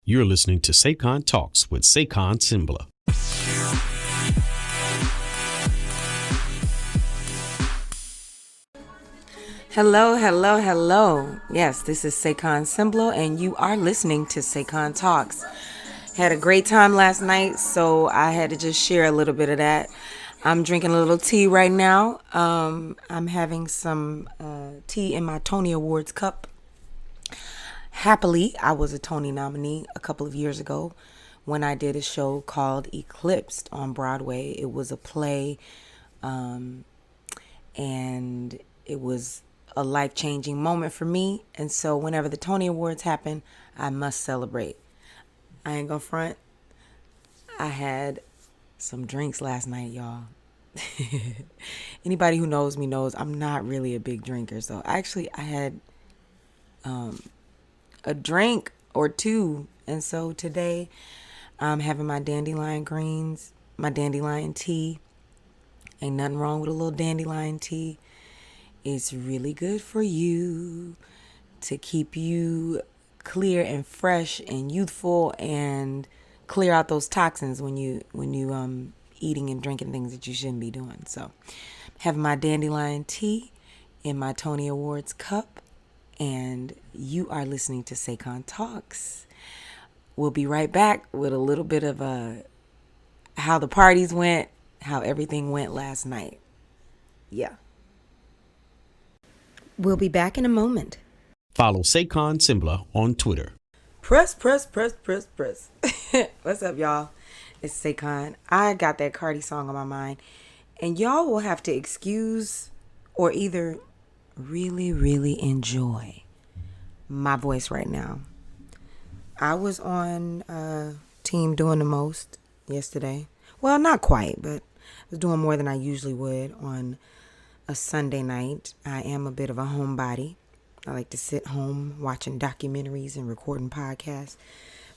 You're listening to SayconTalks with Sengbloh. Hello, hello, hello. Yes, this is Sengbloh, and you are listening to SayconTalks. Had a great time last night, so I had to just share a little bit of that. I'm drinking a little tea right now. I'm having some tea in my Tony Awards cup. Happily, I was a Tony nominee a couple of years ago when I did a show called Eclipsed on Broadway. It was a play, and it was a life-changing moment for me. And so whenever the Tony Awards happen, I must celebrate. I ain't gonna front. I had some drinks last night, y'all. Anybody who knows me knows I'm not really a big drinker. So actually, I had a drink or two. And so today I'm having my dandelion greens, my dandelion tea. Ain't nothing wrong with a little dandelion tea. It's really good for you to keep you clear and fresh and youthful and clear out those toxins when you eating and drinking things that you shouldn't be doing. So having my dandelion tea in my Tony Awards cup, and you are listening to SayconTalks. We'll be right back with a little bit of how the parties went, how everything went last night. Yeah. We'll be back in a moment. Follow Sengbloh on Twitter. Press. What's up, y'all? It's Saycon. I got that Cardi song on my mind, and y'all will have to excuse or either really, really enjoy my voice right now. I was on Team Doing the Most yesterday. Well, not quite, but I was doing more than I usually would on a Sunday night. I am a bit of a homebody. I like to sit home watching documentaries and recording podcasts.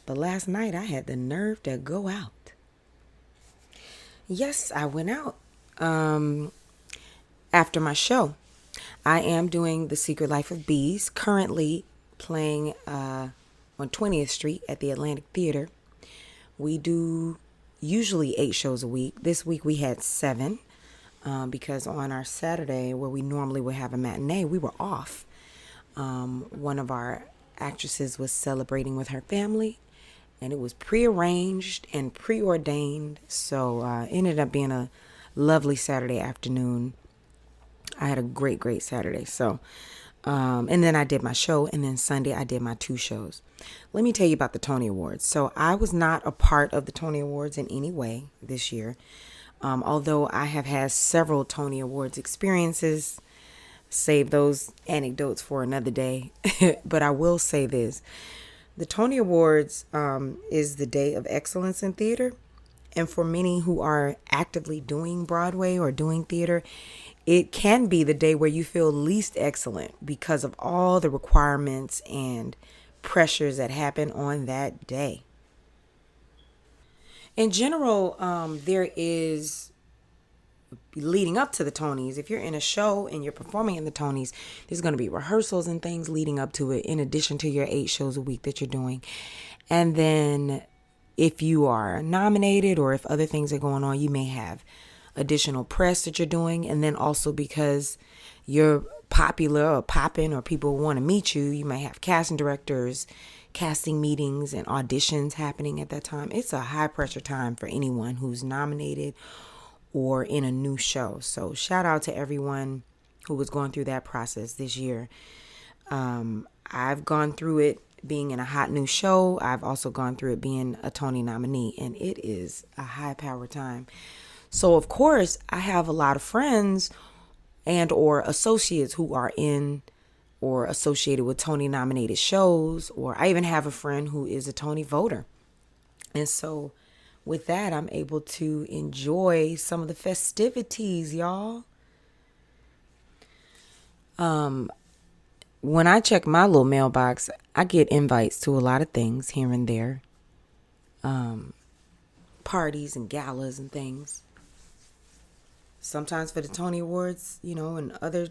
But last night I had the nerve to go out. Yes, I went out after my show. I am doing The Secret Life of Bees, currently playing on 20th Street at the Atlantic Theater. We do usually 8 shows a week. This week we had 7 because on our Saturday, where we normally would have a matinee, we were off. One of our actresses was celebrating with her family, and it was prearranged and preordained. So it ended up being a lovely Saturday afternoon. I had a great Saturday. So, and then I did my show, and then Sunday I did my 2 shows. Let me tell you about the Tony Awards. So I was not a part of the Tony Awards in any way this year. Although I have had several Tony Awards experiences. Save those anecdotes for another day. But I will say this. The Tony Awards is the day of excellence in theater. And for many who are actively doing Broadway or doing theater, it can be the day where you feel least excellent because of all the requirements and pressures that happen on that day. In general, there is, leading up to the Tonys, if you're in a show and you're performing in the Tonys, there's going to be rehearsals and things leading up to it in addition to your 8 shows a week that you're doing. And then if you are nominated or if other things are going on, you may have additional press that you're doing. And then also because you're popular or popping or people want to meet you, you may have casting directors, casting meetings and auditions happening at that time. It's a high pressure time for anyone who's nominated or in a new show. So shout out to everyone who was going through that process this year. I've gone through it being in a hot new show. I've also gone through it being a Tony nominee, and it is a high power time. So of course I have a lot of friends and or associates who are in or associated with Tony nominated shows, or I even have a friend who is a Tony voter. And so with that, I'm able to enjoy some of the festivities, y'all. When I check my little mailbox, I get invites to a lot of things here and there. Parties and galas and things. Sometimes for the Tony Awards, and other,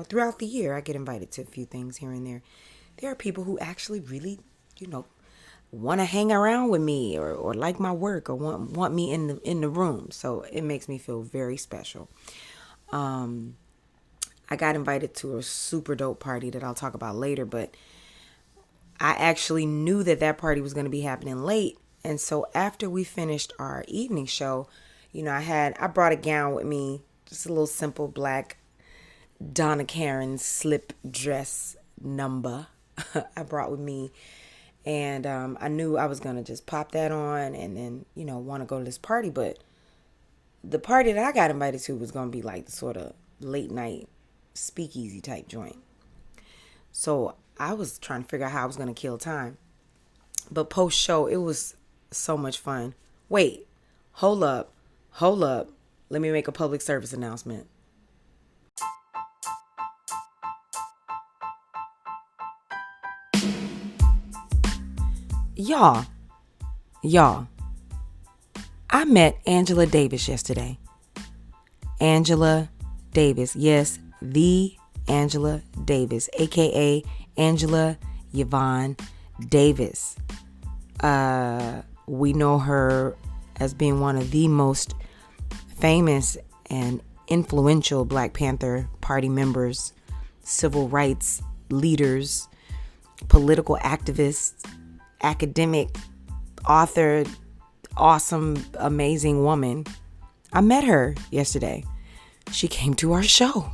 throughout the year, I get invited to a few things here and there. There are people who actually really, want to hang around with me or like my work or want me in the room. So it makes me feel very special. I got invited to a super dope party that I'll talk about later, but I actually knew that party was going to be happening late. And so after we finished our evening show, I brought a gown with me, just a little simple black Donna Karan slip dress number I brought with me. And I knew I was going to just pop that on and then, want to go to this party. But the party that I got invited to was going to be like the sort of late night speakeasy type joint. So I was trying to figure out how I was going to kill time. But post show, it was so much fun. Wait, hold up. Let me make a public service announcement. Y'all, I met Angela Davis yesterday. Angela Davis, yes, the Angela Davis, aka Angela Yvonne Davis. We know her as being one of the most famous and influential Black Panther Party members, civil rights leaders, political activists, academic, author, awesome, amazing woman. I met her yesterday. She came to our show.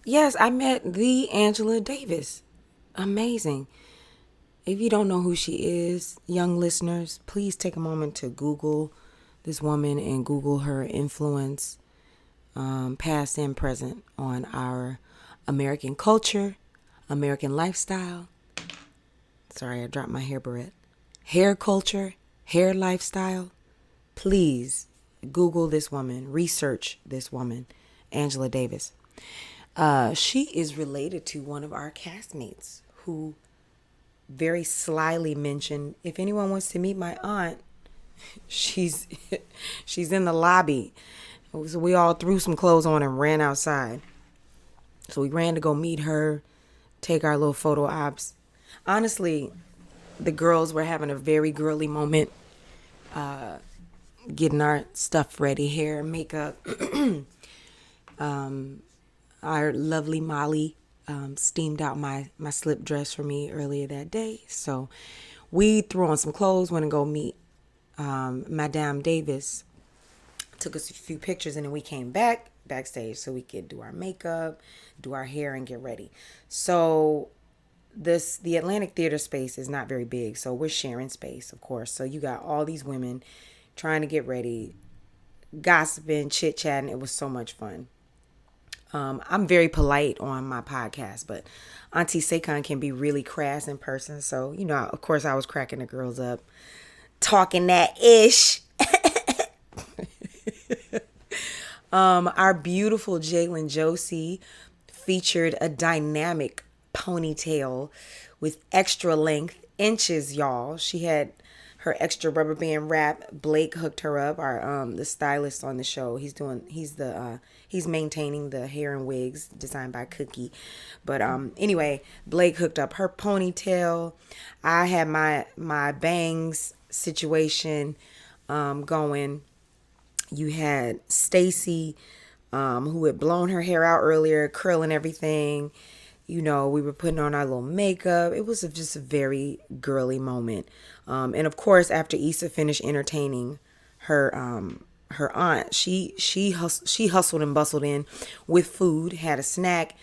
Yes, I met the Angela Davis. Amazing. If you don't know who she is, young listeners, please take a moment to Google this woman and Google her influence, past and present, on our American culture, American lifestyle. Sorry, I dropped my hair barrette. Hair culture, hair lifestyle. Please Google this woman, research this woman, Angela Davis. She is related to one of our castmates who very slyly mentioned, if anyone wants to meet my aunt, she's in the lobby. So we all threw some clothes on and ran outside. So we ran to go meet her, take our little photo ops. Honestly, the girls were having a very girly moment, getting our stuff ready, hair, makeup. Our lovely Molly steamed out my slip dress for me earlier that day. So we threw on some clothes, went and go meet Madame Davis. Took us a few pictures and then we came backstage so we could do our makeup, do our hair, and get ready. So the Atlantic Theater space is not very big, so we're sharing space, of course. So you got all these women trying to get ready, gossiping, chit-chatting. It was so much fun. I'm very polite on my podcast, but Auntie Saycon can be really crass in person. So, of course, I was cracking the girls up, talking that ish. Our beautiful Jalen Josie featured a dynamic ponytail with extra length inches, y'all. She had her extra rubber band wrap. Blake hooked her up. Our the stylist on the show. He's maintaining the hair and wigs designed by Cookie. But anyway, Blake hooked up her ponytail. I had my bangs situation going. You had Stacy, who had blown her hair out earlier, curling everything. We were putting on our little makeup. It was just a very girly moment. And of course, after Issa finished entertaining her aunt, she hustled and bustled in with food, had a snack,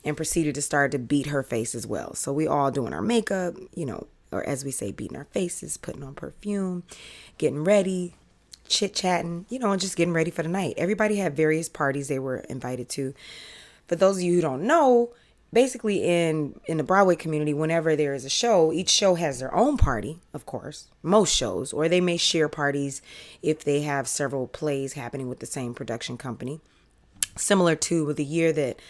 and proceeded to start to beat her face as well. So we all doing our makeup, or as we say, beating our faces, putting on perfume, getting ready, chit-chatting, and just getting ready for the night. Everybody had various parties they were invited to. For those of you who don't know, basically in the Broadway community, whenever there is a show, each show has their own party, of course, most shows, or they may share parties if they have several plays happening with the same production company. Similar to the year that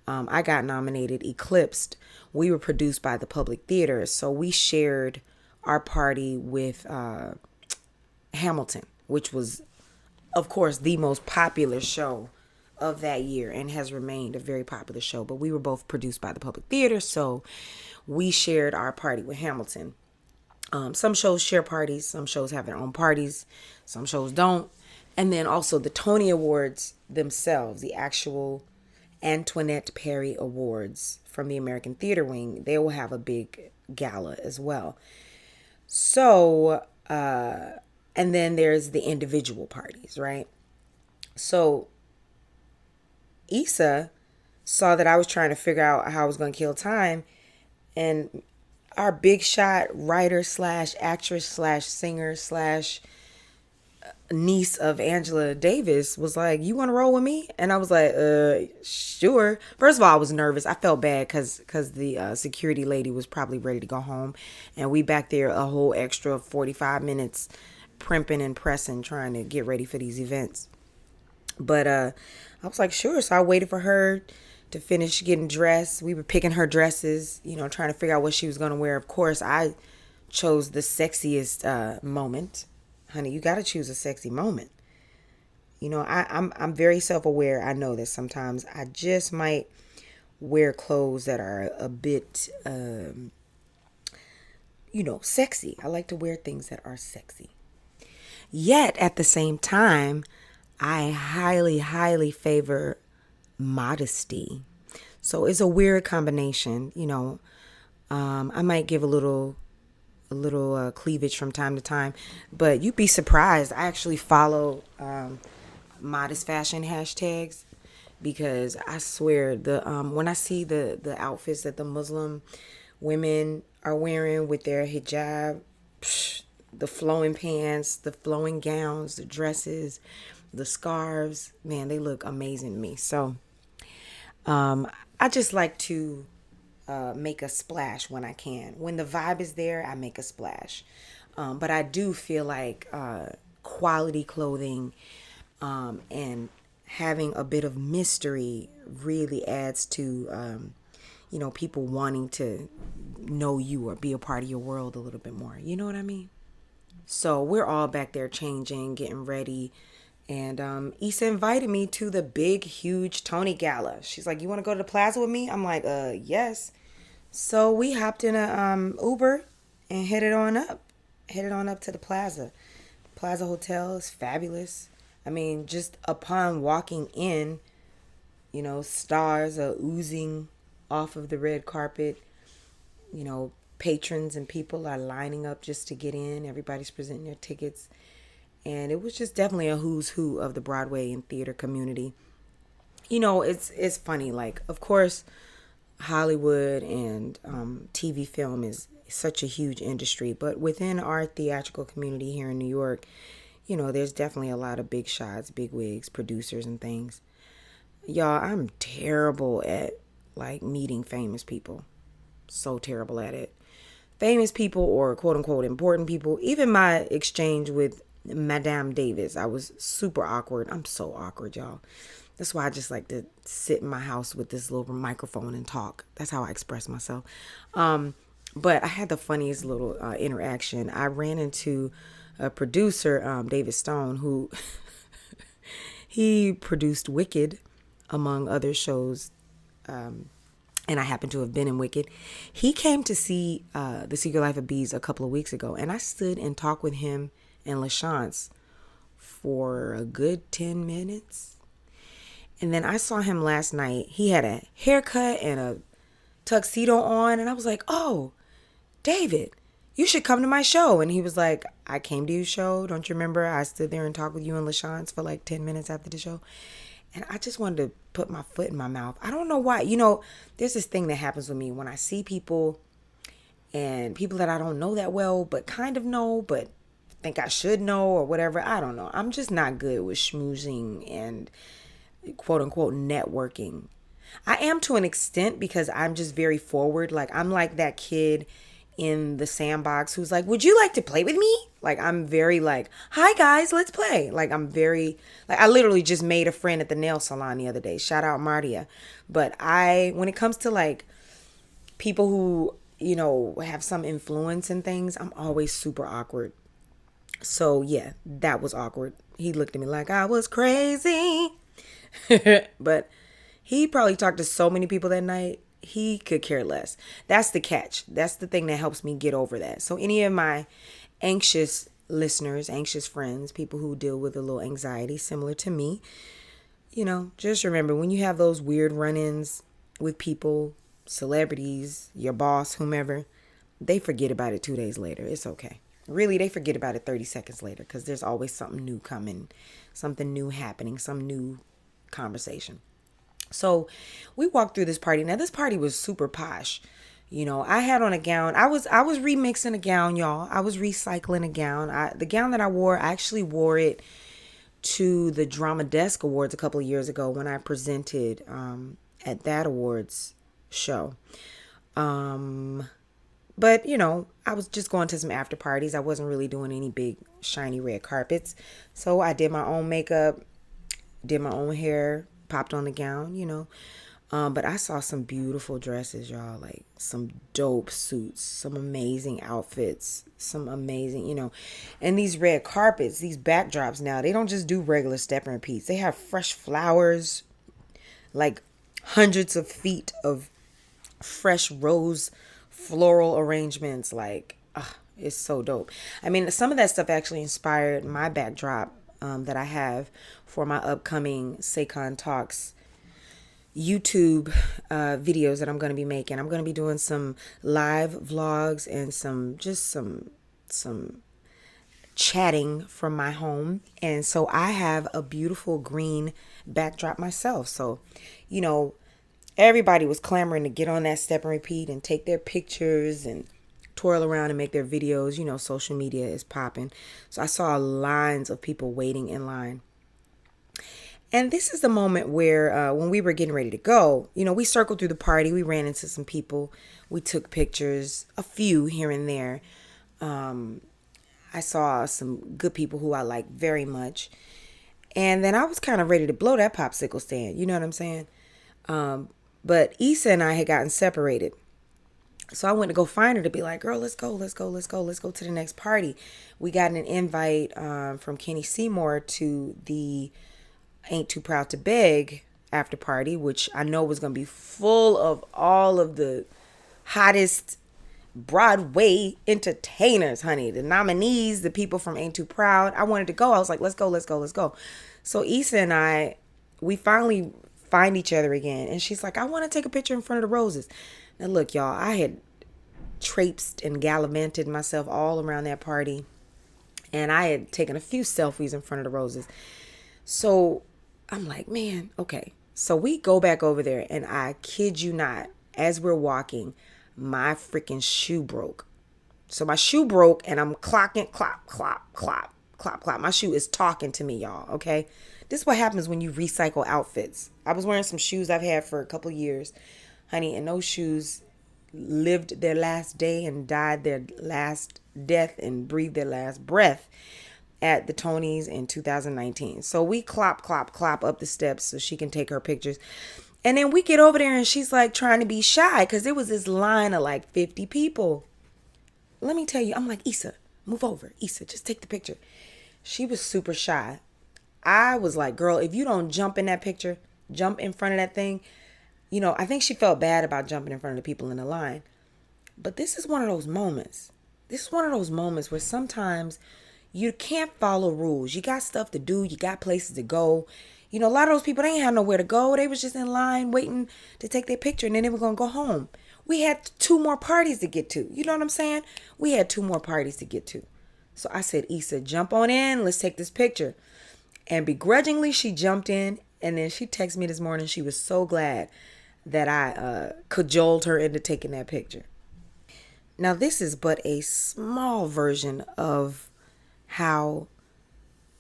I got nominated, Eclipsed, we were produced by the Public Theater, so we shared our party with Hamilton, which was, of course, the most popular show of that year and has remained a very popular show. But we were both produced by the Public Theater, so we shared our party with Hamilton. Some shows share parties, some shows have their own parties, some shows don't. And then also the Tony Awards themselves, the actual Antoinette Perry Awards from the American Theater Wing, they will have a big gala as well. So, and then there's the individual parties, right? So Issa saw that I was trying to figure out how I was going to kill time, and our big shot writer slash actress slash singer slash niece of Angela Davis was like, you want to roll with me? And I was like, sure. First of all, I was nervous. I felt bad because the security lady was probably ready to go home, and we back there a whole extra 45 minutes primping and pressing, trying to get ready for these events. But I was like, sure. So I waited for her to finish getting dressed. We were picking her dresses, trying to figure out what she was going to wear. Of course, I chose the sexiest moment. Honey, you got to choose a sexy moment. I'm very self-aware. I know that sometimes I just might wear clothes that are a bit, sexy. I like to wear things that are sexy. Yet, at the same time, I highly, highly favor modesty. So it's a weird combination. I might give a little cleavage from time to time, but you'd be surprised. I actually follow modest fashion hashtags because I swear when I see the outfits that the Muslim women are wearing with their hijab, the flowing pants, the flowing gowns, the dresses, the scarves, man, they look amazing to me. So I just like to make a splash when I can. When the vibe is there, I make a splash. But I do feel like quality clothing and having a bit of mystery really adds to, people wanting to know you or be a part of your world a little bit more. You know what I mean? So we're all back there changing, getting ready. And Issa invited me to the big, huge Tony Gala. She's like, you want to go to the plaza with me? I'm like, yes. So we hopped in a Uber and headed on up to the plaza. Plaza Hotel is fabulous. I mean, just upon walking in, stars are oozing off of the red carpet. Patrons and people are lining up just to get in. Everybody's presenting their tickets. And it was just definitely a who's who of the Broadway and theater community. It's funny. Like, of course, Hollywood and TV film is such a huge industry. But within our theatrical community here in New York, there's definitely a lot of big shots, big wigs, producers and things. Y'all, I'm terrible at, meeting famous people. So terrible at it. Famous people or quote-unquote important people. Even my exchange with Madame Davis, I was super awkward. I'm so awkward, y'all. That's why I just like to sit in my house with this little microphone and talk. That's how I express myself. But I had the funniest little interaction. I ran into a producer, David Stone, who he produced Wicked, among other shows. And I happened to have been in Wicked. He came to see The Secret Life of Bees a couple of weeks ago. And I stood and talked with him and LaChance for a good 10 minutes. And then I saw him last night. He had a haircut and a tuxedo on. And I was like, oh, David, you should come to my show. And he was like, I came to your show. Don't you remember? I stood there and talked with you and LaChance for 10 minutes after the show. And I just wanted to put my foot in my mouth. I don't know why. There's this thing that happens with me when I see people and people that I don't know that well, but kind of know, but think I should know or whatever. I don't know. I'm just not good with schmoozing and quote unquote networking. I am to an extent because I'm just very forward. I'm like that kid in the sandbox who's like, would you like to play with me? I'm very hi guys, let's play. I'm very I literally just made a friend at the nail salon the other day. Shout out Martia. But when it comes to people who, have some influence in things, I'm always super awkward. So yeah, that was awkward. He looked at me like I was crazy. But he probably talked to so many people that night, he could care less. That's the catch. That's the thing that helps me get over that. So any of my anxious listeners, anxious friends, people who deal with a little anxiety similar to me, just remember, when you have those weird run-ins with people, celebrities, your boss, whomever, they forget about it 2 days later. It's okay. Really, they forget about it 30 seconds later, because there's always something new coming, something new happening, some new conversation. So we walked through this party. Now, this party was super posh. I had on a gown. I was remixing a gown, y'all. I was recycling a gown. The gown that I wore, I actually wore it to the Drama Desk Awards a couple of years ago when I presented at that awards show. But, I was just going to some after parties. I wasn't really doing any big shiny red carpets. So I did my own makeup, did my own hair, popped on the gown, But I saw some beautiful dresses, y'all, like some dope suits, some amazing outfits, some amazing, and these red carpets, these backdrops now, they don't just do regular step and repeats. They have fresh flowers, like hundreds of feet of fresh rose floral arrangements. Like, it's so dope. I mean, some of that stuff actually inspired my backdrop that I have for my upcoming SayconTalks YouTube videos that I'm going to be making. I'm going to be doing some live vlogs and some chatting from my home. And so I have a beautiful green backdrop myself. So, everybody was clamoring to get on that step and repeat and take their pictures and twirl around and make their videos. Social media is popping. So I saw lines of people waiting in line. And this is the moment where when we were getting ready to go, we circled through the party. We ran into some people. We took pictures, a few here and there. I saw some good people who I like very much. And then I was kind of ready to blow that popsicle stand. You know what I'm saying? But Issa and I had gotten separated. So I went to go find her to be like, girl, let's go to the next party. We got an invite from Kenny Seymour to the Ain't Too Proud to Beg after party, which I know was going to be full of all of the hottest Broadway entertainers, honey. The nominees, the people from Ain't Too Proud. I wanted to go. I was like, let's go. So Issa and I, we finally find each other again. And she's like, I want to take a picture in front of the roses. Now, look, y'all, I had traipsed and gallivanted myself all around that party. And I had taken a few selfies in front of the roses. So I'm like, man, okay. So we go back over there, and I kid you not, as we're walking, my freaking shoe broke. So my shoe broke, and I'm clocking, clop, clop, clop, clop, clop. My shoe is talking to me, y'all, okay? This is what happens when you recycle outfits. I was wearing some shoes I've had for a couple years, honey, and those shoes lived their last day and died their last death and breathed their last breath at the Tonys in 2019. So we clop up the steps so she can take her pictures. And then we get over there and she's like trying to be shy because there was this line of like 50 people. Let me tell you, I'm like, Issa, move over. Issa, just take the picture. She was super shy. I was like, girl, if you don't jump in that picture, jump in front of that thing. I think she felt bad about jumping in front of the people in the line. But this is one of those moments. This is one of those moments where sometimes you can't follow rules. You got stuff to do. You got places to go. A lot of those people, they ain't have nowhere to go. They was just in line waiting to take their picture, and then they were going to go home. We had 2 more parties to get to. You know what I'm saying? We had 2 more parties to get to. So I said, Issa, jump on in. Let's take this picture. And begrudgingly, she jumped in, and then she texted me this morning. She was so glad that I cajoled her into taking that picture. Now, this is but a small version of how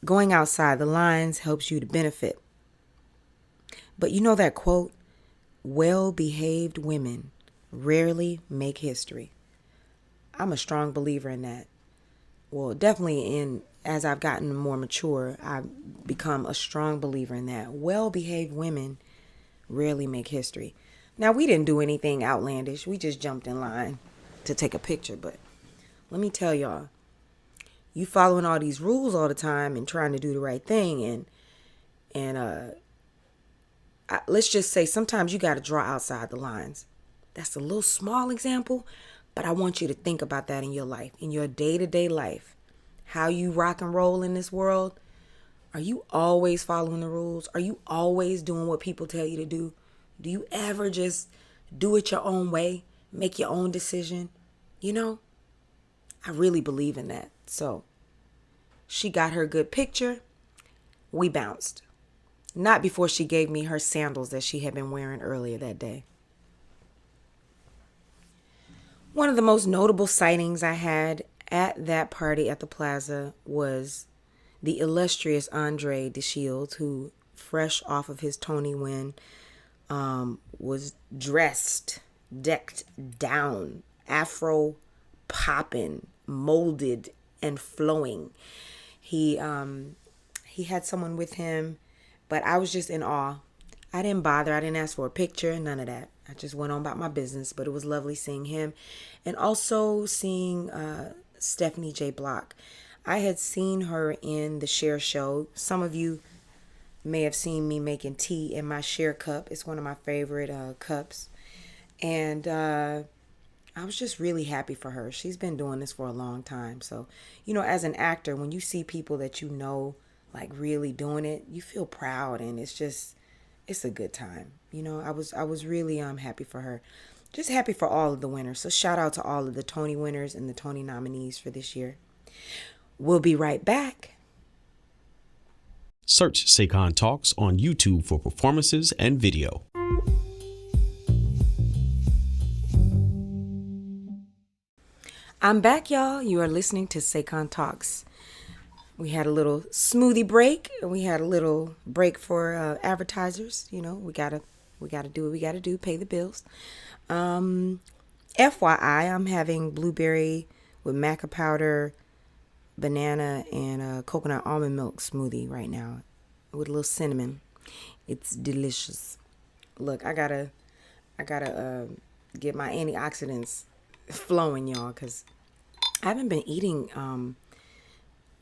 going outside the lines helps you to benefit. But you know that quote, well-behaved women rarely make history. I'm a strong believer in that. Well, definitely as I've gotten more mature, I've become a strong believer in that. Well-behaved women rarely make history. Now, we didn't do anything outlandish. We just jumped in line to take a picture. But let me tell y'all, you following all these rules all the time and trying to do the right thing and let's just say sometimes you got to draw outside the lines. That's a little small example, but I want you to think about that in your life, in your day-to-day life. How you rock and roll in this world. Are you always following the rules? Are you always doing what people tell you to do? Do you ever just do it your own way? Make your own decision? You know, I really believe in that. So she got her good picture. We bounced. Not before she gave me her sandals that she had been wearing earlier that day. One of the most notable sightings I had at that party at the plaza was the illustrious Andre DeShields, who, fresh off of his Tony win, was dressed, decked down, afro popping, molded and flowing. He had someone with him, but I was just in awe. I didn't bother. I didn't ask for a picture, none of that. I just went on about my business, but it was lovely seeing him and also seeing Stephanie J. Block. I had seen her in the Share Show. Some of you may have seen me making tea in my Share cup. It's one of my favorite cups. And I was just really happy for her. She's been doing this for a long time. So, you know, as an actor, when you see people that you know, like really doing it, you feel proud, and it's a good time. You know, I was really happy for her. Just happy for all of the winners. So shout out to all of the Tony winners and the Tony nominees for this year. We'll be right back. Search Saycon Talks on YouTube for performances and video. I'm back, y'all. You are listening to Saycon Talks. We had a little smoothie break. We had a little break for advertisers. You know, we gotta do what we gotta do, pay the bills. FYI, I'm having blueberry with maca powder, banana, and coconut almond milk smoothie right now with a little cinnamon. It's delicious. Look, I gotta get my antioxidants flowing, y'all, because I haven't been eating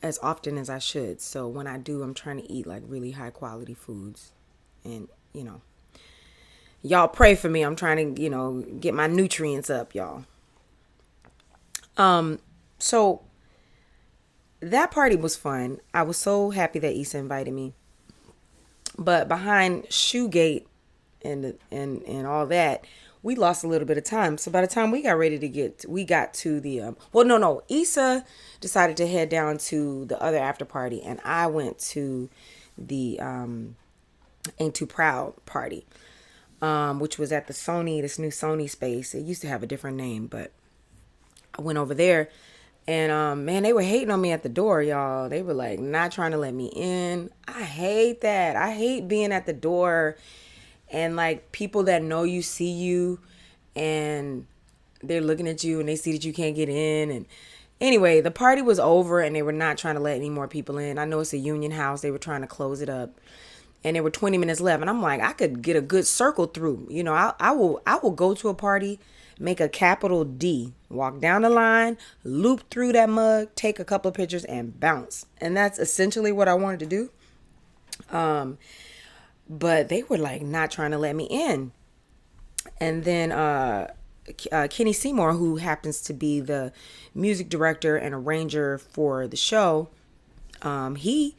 as often as I should. So when I do, I'm trying to eat like really high quality foods. And, you know, y'all pray for me. I'm trying to, you know, get my nutrients up, y'all. So that party was fun. I was so happy that Issa invited me. But behind Shoegate and all that, we lost a little bit of time. So by the time we got ready to we got to the, Issa decided to head down to the other after party, and I went to the Ain't Too Proud party, which was at this new Sony space. It used to have a different name, but I went over there, and man, they were hating on me at the door, y'all. They were like not trying to let me in. I hate that. I hate being at the door and like people that know you see you and they're looking at you and they see that you can't get in. And anyway, the party was over and they were not trying to let any more people in. I know it's a union house. They were trying to close it up. And there were 20 minutes left. And I'm like, I could get a good circle through. You know, I will go to a party, make a capital D, walk down the line, loop through that mug, take a couple of pictures and bounce. And that's essentially what I wanted to do. But they were like not trying to let me in. And then Kenny Seymour, who happens to be the music director and arranger for the show, he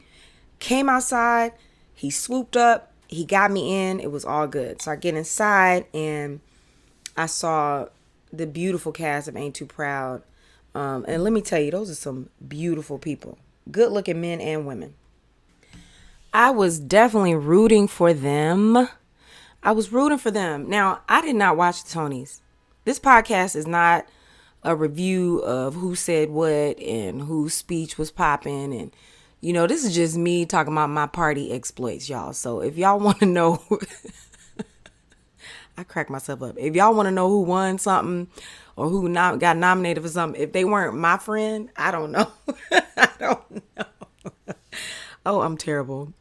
came outside, he swooped up, he got me in. It was all good. So I get inside and I saw the beautiful cast of Ain't Too Proud. And let me tell you, those are some beautiful people, good looking men and women. I was definitely rooting for them. Now, I did not watch the Tonys. This podcast is not a review of who said what and whose speech was popping. And, you know, this is just me talking about my party exploits, y'all. So if y'all want to know, I crack myself up. If y'all want to know who won something or who got nominated for something, if they weren't my friend, I don't know. I don't know. Oh, I'm terrible.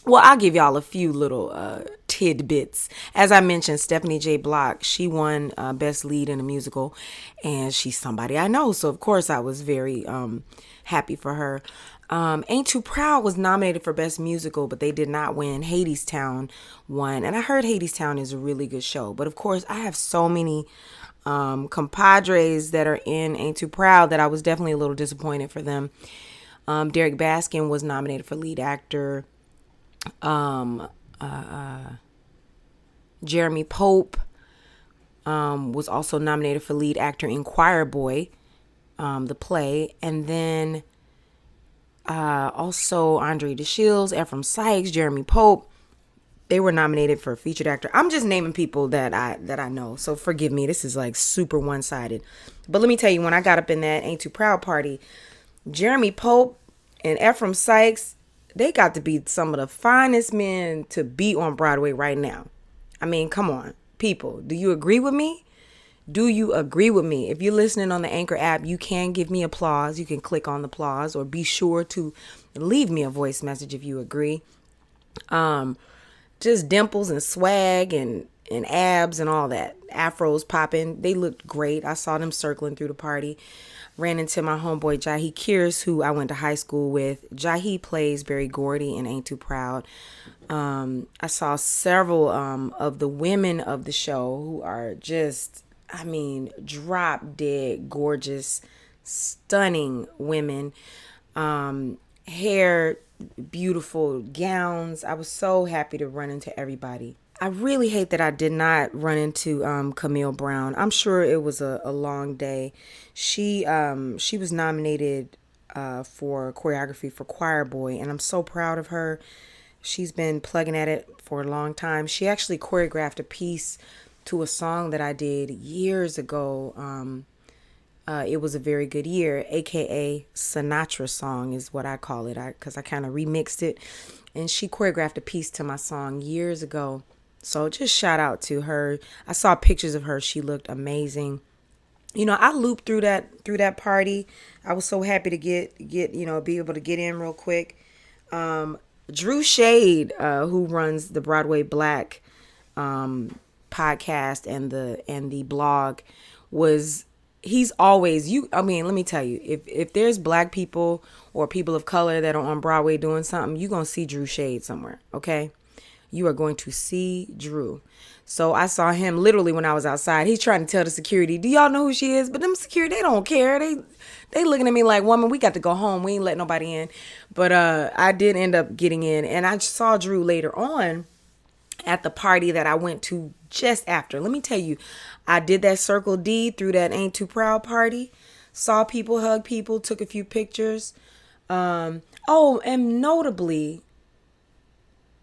Well, I'll give y'all a few little tidbits. As I mentioned, Stephanie J. Block, she won Best Lead in a Musical, and she's somebody I know. So, of course, I was very happy for her. Ain't Too Proud was nominated for Best Musical, but they did not win. Hadestown won. And I heard Hadestown is a really good show. But, of course, I have so many compadres that are in Ain't Too Proud that I was definitely a little disappointed for them. Derek Baskin was nominated for lead actor. Jeremy Pope was also nominated for lead actor in Choir Boy, the play. And then also Andre DeShields, Ephraim Sykes, Jeremy Pope. They were nominated for featured actor. I'm just naming people that I know, so forgive me. This is like super one-sided. But let me tell you, when I got up in that Ain't Too Proud party, Jeremy Pope and Ephraim Sykes, they got to be some of the finest men to be on Broadway right now. I mean, come on, people. Do you agree with me? Do you agree with me? If you're listening on the Anchor app, you can give me applause. You can click on the applause, or be sure to leave me a voice message if you agree. Just dimples and swag and abs and all that. Afros popping. They looked great. I saw them circling through the party. Ran into my homeboy Jahi Kears, who I went to high school with. Jahi plays Berry Gordy in Ain't Too Proud. I saw several of the women of the show who are just, I mean, drop dead gorgeous, stunning women. Hair, beautiful gowns. I was so happy to run into everybody. I really hate that I did not run into Camille Brown. I'm sure it was a long day. She was nominated for choreography for Choir Boy, and I'm so proud of her. She's been plugging at it for a long time. She actually choreographed a piece to a song that I did years ago. It was a very good year, aka Sinatra song is what I call it, because I kind of remixed it, and she choreographed a piece to my song years ago. So just shout out to her. I saw pictures of her. She looked amazing. You know, I looped through that party. I was so happy to get be able to get in real quick. Drew Shade, who runs the Broadway Black podcast and the blog, he's always let me tell you, if there's Black people or people of color that are on Broadway doing something, you're going to see Drew Shade somewhere, okay? You are going to see Drew. So I saw him literally when I was outside. He's trying to tell the security, do y'all know who she is? But them security, they don't care. They looking at me like, woman, we got to go home. We ain't letting nobody in. But I did end up getting in. And I saw Drew later on at the party that I went to just after. Let me tell you, I did that Circle D through that Ain't Too Proud party. Saw people, hug people, took a few pictures. And notably,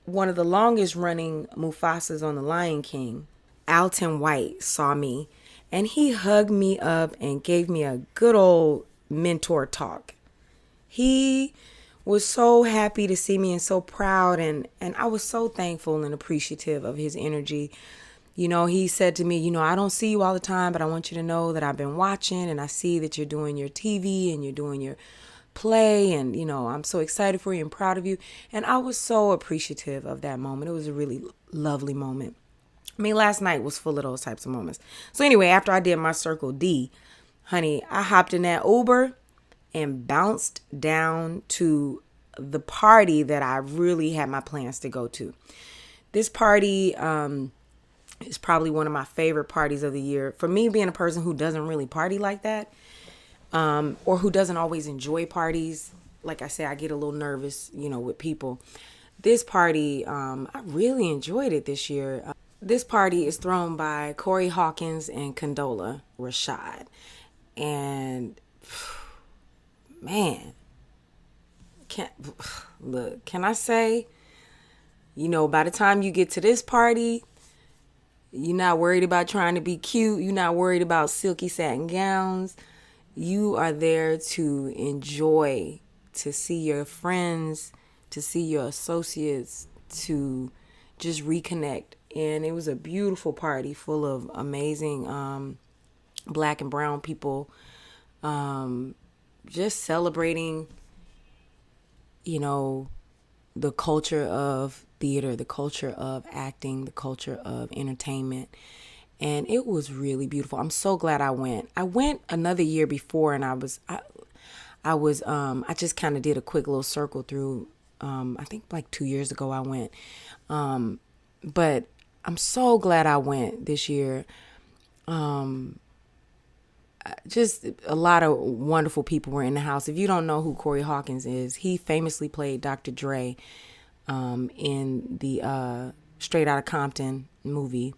one of the longest running Mufasas on The Lion King, Alton White, saw me, and he hugged me up and gave me a good old mentor talk. He was so happy to see me and so proud, and I was so thankful and appreciative of his energy. You know, he said to me, you know, I don't see you all the time, but I want you to know that I've been watching, and I see that you're doing your TV and you're doing your play, and you know, I'm so excited for you and proud of you. And I was so appreciative of that moment. It was a really lovely moment. I mean, last night was full of those types of moments. So anyway, after I did my Circle D, honey, I hopped in that Uber and bounced down to the party that I really had my plans to go to. This party is probably one of my favorite parties of the year. For me, being a person who doesn't really party like that, or who doesn't always enjoy parties. Like I said, I get a little nervous, with people. This party, I really enjoyed it this year. This party is thrown by Corey Hawkins and Condola Rashad. And, man, can I say, by the time you get to this party, you're not worried about trying to be cute. You're not worried about silky satin gowns. You are there to enjoy, to see your friends, to see your associates, to just reconnect. And it was a beautiful party full of amazing Black and brown people, just celebrating, the culture of theater, the culture of acting, the culture of entertainment. And it was really beautiful. I'm so glad I went. I went another year before, and I just kind of did a quick little circle through. I think like 2 years ago I went. But I'm so glad I went this year. Just a lot of wonderful people were in the house. If you don't know who Corey Hawkins is, he famously played Dr. Dre in the Straight Outta Compton movie.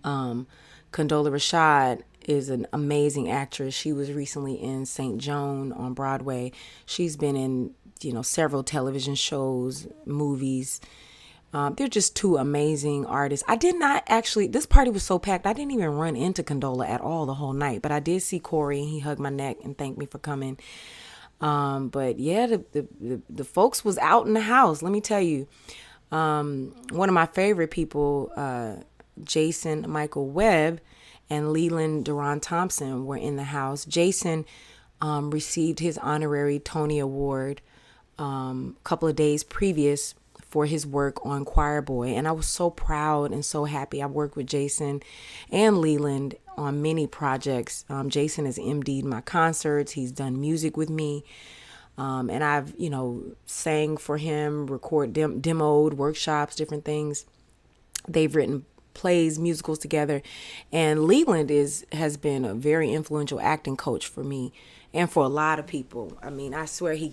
Condola Rashad is an amazing actress. She was recently in St. Joan on Broadway. She's been in, several television shows, movies. They're just two amazing artists. I did not actually, this party was so packed, I didn't even run into Condola at all the whole night. But I did see Corey, and he hugged my neck and thanked me for coming. But yeah, the folks was out in the house, let me tell you. One of my favorite people, Jason Michael Webb and Leland Duran Thompson were in the house. Jason received his honorary Tony Award a couple of days previous for his work on Choir Boy, and I was so proud and so happy. I worked with Jason and Leland on many projects. Jason has MD'd my concerts. He's done music with me, and I've sang for him, demoed workshops, different things. They've written plays, musicals together, and Leland has been a very influential acting coach for me and for a lot of people. I mean, I swear he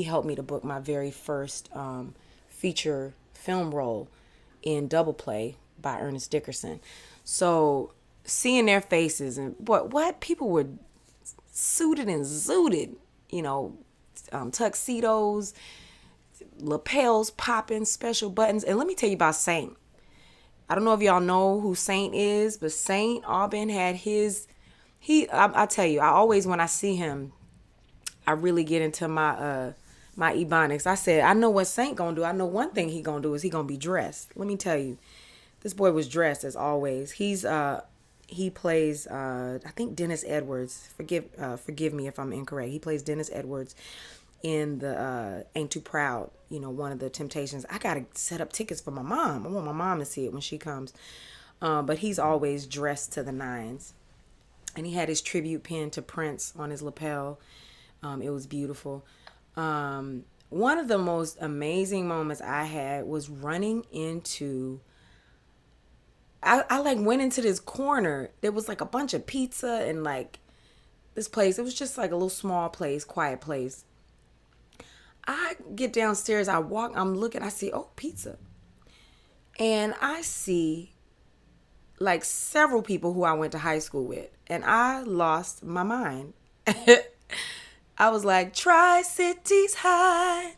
helped me to book my very first feature film role in Double Play by Ernest Dickerson. So seeing their faces, and what people were suited and zooted, tuxedos, lapels popping, special buttons. And let me tell you about Saint. I don't know if y'all know who Saint is, but Saint Aubin had I tell you, I always, when I see him, I really get into my ebonics. I said, I know what Saint gonna do. I know one thing he gonna do is he gonna be dressed. Let me tell you, this boy was dressed as always. He plays I think Dennis Edwards. Forgive me if I'm incorrect. He plays Dennis Edwards in the Ain't Too Proud, one of the Temptations. I gotta set up tickets for my mom. I want my mom to see it when she comes. But he's always dressed to the nines. And he had his tribute pin to Prince on his lapel. It was beautiful. One of the most amazing moments I had was running into, I went into this corner. There was like a bunch of pizza and like this place. It was just like a little small place, quiet place. I get downstairs, I'm looking, I see, pizza. And I see like several people who I went to high school with, and I lost my mind. I was like, Tri-Cities high,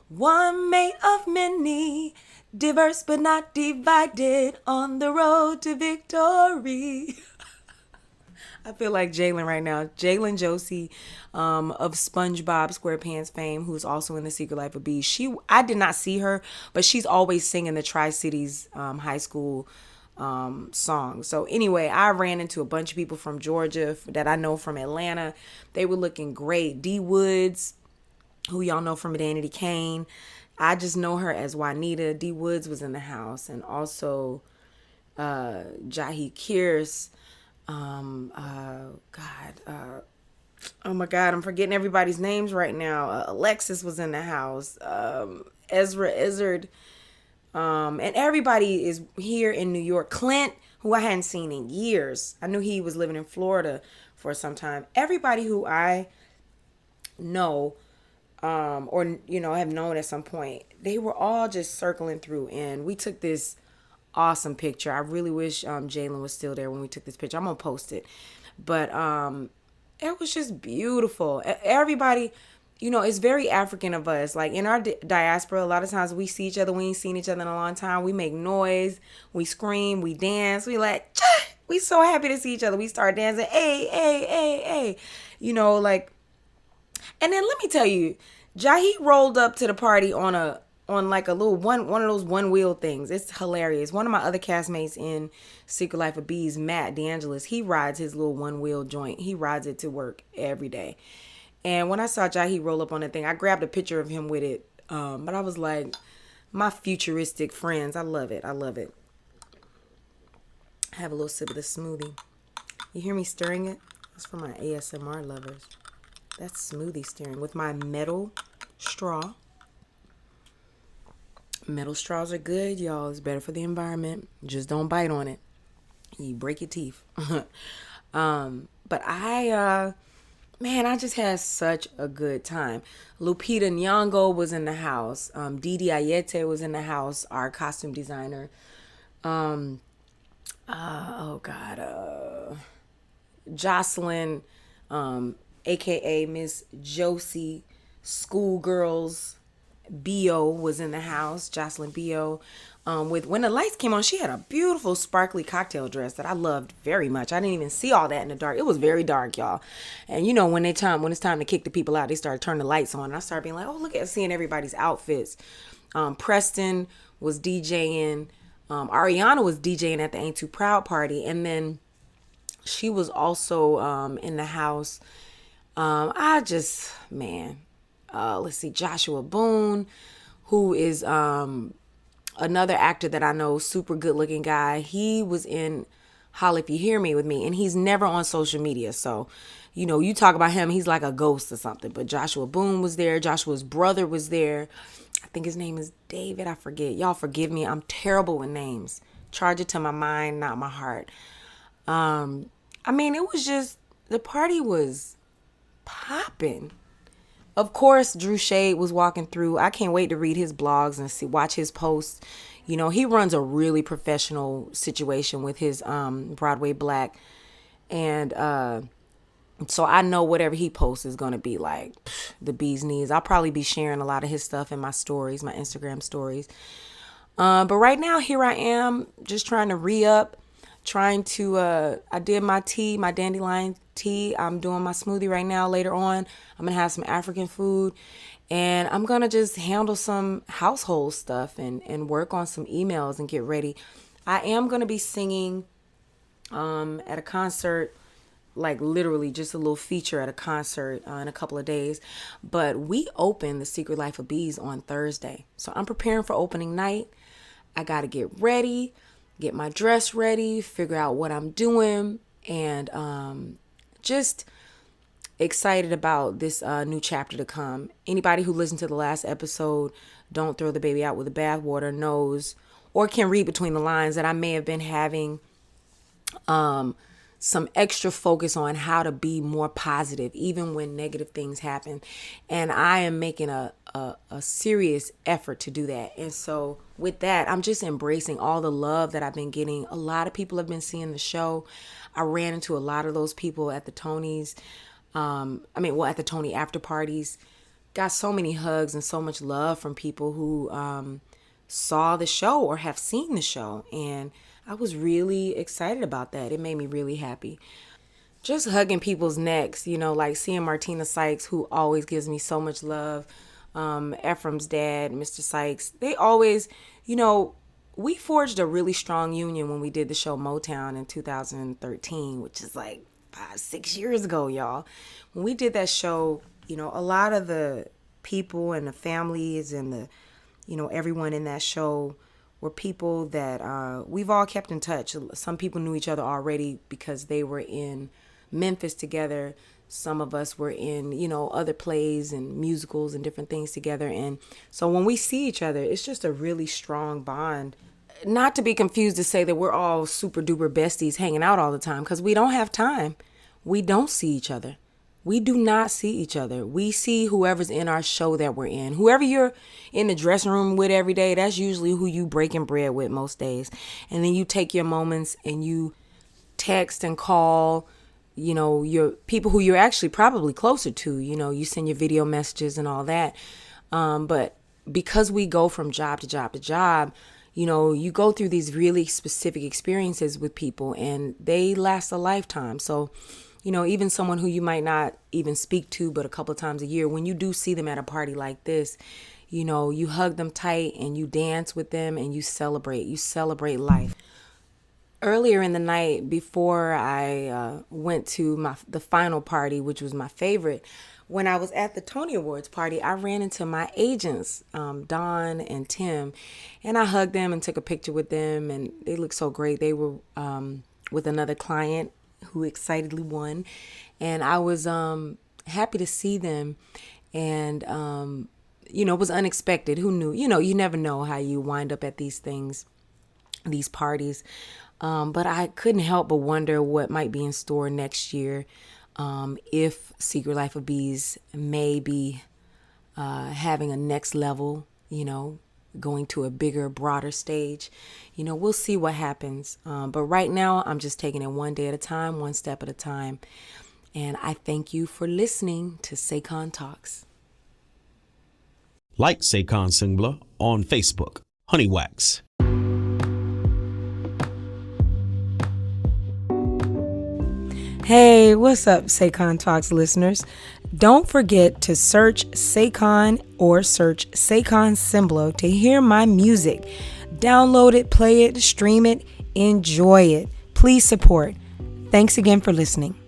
one made of many, diverse but not divided, on the road to victory. I feel like Jalen right now. Jalen Josie of SpongeBob SquarePants fame, who's also in The Secret Life of Bees. I did not see her, but she's always singing the Tri-Cities high school song. So anyway, I ran into a bunch of people from Georgia that I know from Atlanta. They were looking great. D Woods, who y'all know from Danity Kane. I just know her as Juanita. D Woods was in the house, and also Jahi Kears. Oh my God, I'm forgetting everybody's names right now. Alexis was in the house. Ezra Izzard. And everybody is here in New York. Clint, who I hadn't seen in years. I knew he was living in Florida for some time. Everybody who I know, or, have known at some point, they were all just circling through. And we took this awesome picture. I really wish Jalen was still there when we took this picture. I'm going to post it. But it was just beautiful. Everybody... it's very African of us. Like in our diaspora, a lot of times we see each other. We ain't seen each other in a long time. We make noise. We scream. We dance. We like, we so happy to see each other. We start dancing. Hey, hey, hey, hey. And then let me tell you, Jahi rolled up to the party on like a little one of those one wheel things. It's hilarious. One of my other castmates in Secret Life of Bees, Matt DeAngelis, he rides his little one wheel joint. He rides it to work every day. And when I saw Jahi roll up on that thing, I grabbed a picture of him with it. But I was like, my futuristic friends, I love it. I love it. Have a little sip of the smoothie. You hear me stirring it? That's for my ASMR lovers. That's smoothie stirring with my metal straw. Metal straws are good, y'all. It's better for the environment. Just don't bite on it. You break your teeth. But I just had such a good time. Lupita Nyong'o was in the house. Didi Ayete was in the house, our costume designer. Jocelyn, aka Miss Josie, Schoolgirls, B.O. was in the house. Jocelyn B.O. When the lights came on, she had a beautiful sparkly cocktail dress that I loved very much. I didn't even see all that in the dark. It was very dark, y'all. And you know, when it's time to kick the people out, they started turning the lights on. And I started being like, oh, look at seeing everybody's outfits. Preston was DJing. Ariana was DJing at the Ain't Too Proud party. And then she was also in the house. Let's see, Joshua Boone, who is another actor that I know, super good looking guy. He was in Holla If You Hear Me with me, and he's never on social media. So, you know, you talk about him, he's like a ghost or something. But Joshua Boone was there. Joshua's brother was there. I think his name is David. I forget. Y'all forgive me. I'm terrible with names. Charge it to my mind, not my heart. It was just, the party was popping. Of course, Drew Shade was walking through. I can't wait to read his blogs and watch his posts. You know, he runs a really professional situation with his Broadway Black. And so I know whatever he posts is going to be like the bee's knees. I'll probably be sharing a lot of his stuff in my stories, my Instagram stories. But right now, here I am just trying to re-up. I did my tea, my dandelion tea. I'm doing my smoothie right now. Later on, I'm going to have some African food, and I'm going to just handle some household stuff and work on some emails and get ready. I am going to be singing at a concert, like literally just a little feature at a concert in a couple of days. But we open The Secret Life of Bees on Thursday. So I'm preparing for opening night. I got to get ready, get my dress ready, figure out what I'm doing, and just excited about this new chapter to come. Anybody who listened to the last episode, Don't Throw the Baby Out with the Bathwater, knows or can read between the lines that I may have been having some extra focus on how to be more positive, even when negative things happen. And I am making a serious effort to do that. And so with that, I'm just embracing all the love that I've been getting. A lot of people have been seeing the show. I ran into a lot of those people at the Tonys. At the Tony after parties. Got so many hugs and so much love from people who saw the show or have seen the show. And I was really excited about that. It made me really happy. Just hugging people's necks, you know, like seeing Martina Sykes, who always gives me so much love. Ephraim's dad, Mr. Sykes, they always, you know, we forged a really strong union when we did the show Motown in 2013, which is like 5-6 years ago, y'all. When we did that show, you know, a lot of the people and the families and the, you know, everyone in that show were people that we've all kept in touch. Some people knew each other already because they were in Memphis together. Some of us were in, you know, other plays and musicals and different things together. And so when we see each other, it's just a really strong bond. Not to be confused to say that we're all super duper besties hanging out all the time, because we don't have time. We don't see each other. We do not see each other. We see whoever's in our show that we're in. Whoever you're in the dressing room with every day, that's usually who you breaking bread with most days. And then you take your moments and you text and call, you know, your people who you're actually probably closer to. You know, you send your video messages and all that. But because we go from job to job to job, you know, you go through these really specific experiences with people and they last a lifetime. So, you know, even someone who you might not even speak to but a couple of times a year, when you do see them at a party like this, you know, you hug them tight and you dance with them and you celebrate life. Earlier in the night, before I went to the final party, which was my favorite, when I was at the Tony Awards party, I ran into my agents, Don and Tim, and I hugged them and took a picture with them, and they looked so great. They were with another client who excitedly won, and I was happy to see them, and it was unexpected. Who knew? You never know how you wind up at these things, these parties. But I couldn't help but wonder what might be in store next year, if Secret Life of Bees may be having a next level, going to a bigger, broader stage. We'll see what happens. But right now, I'm just taking it one day at a time, one step at a time. And I thank you for listening to SayconTalks. Like Saycon Sengbloh on Facebook. Honeywax. Hey, what's up, SayconTalks listeners? Don't forget to search Saycon or search Saycon Sengbloh to hear my music. Download it, play it, stream it, enjoy it. Please support. Thanks again for listening.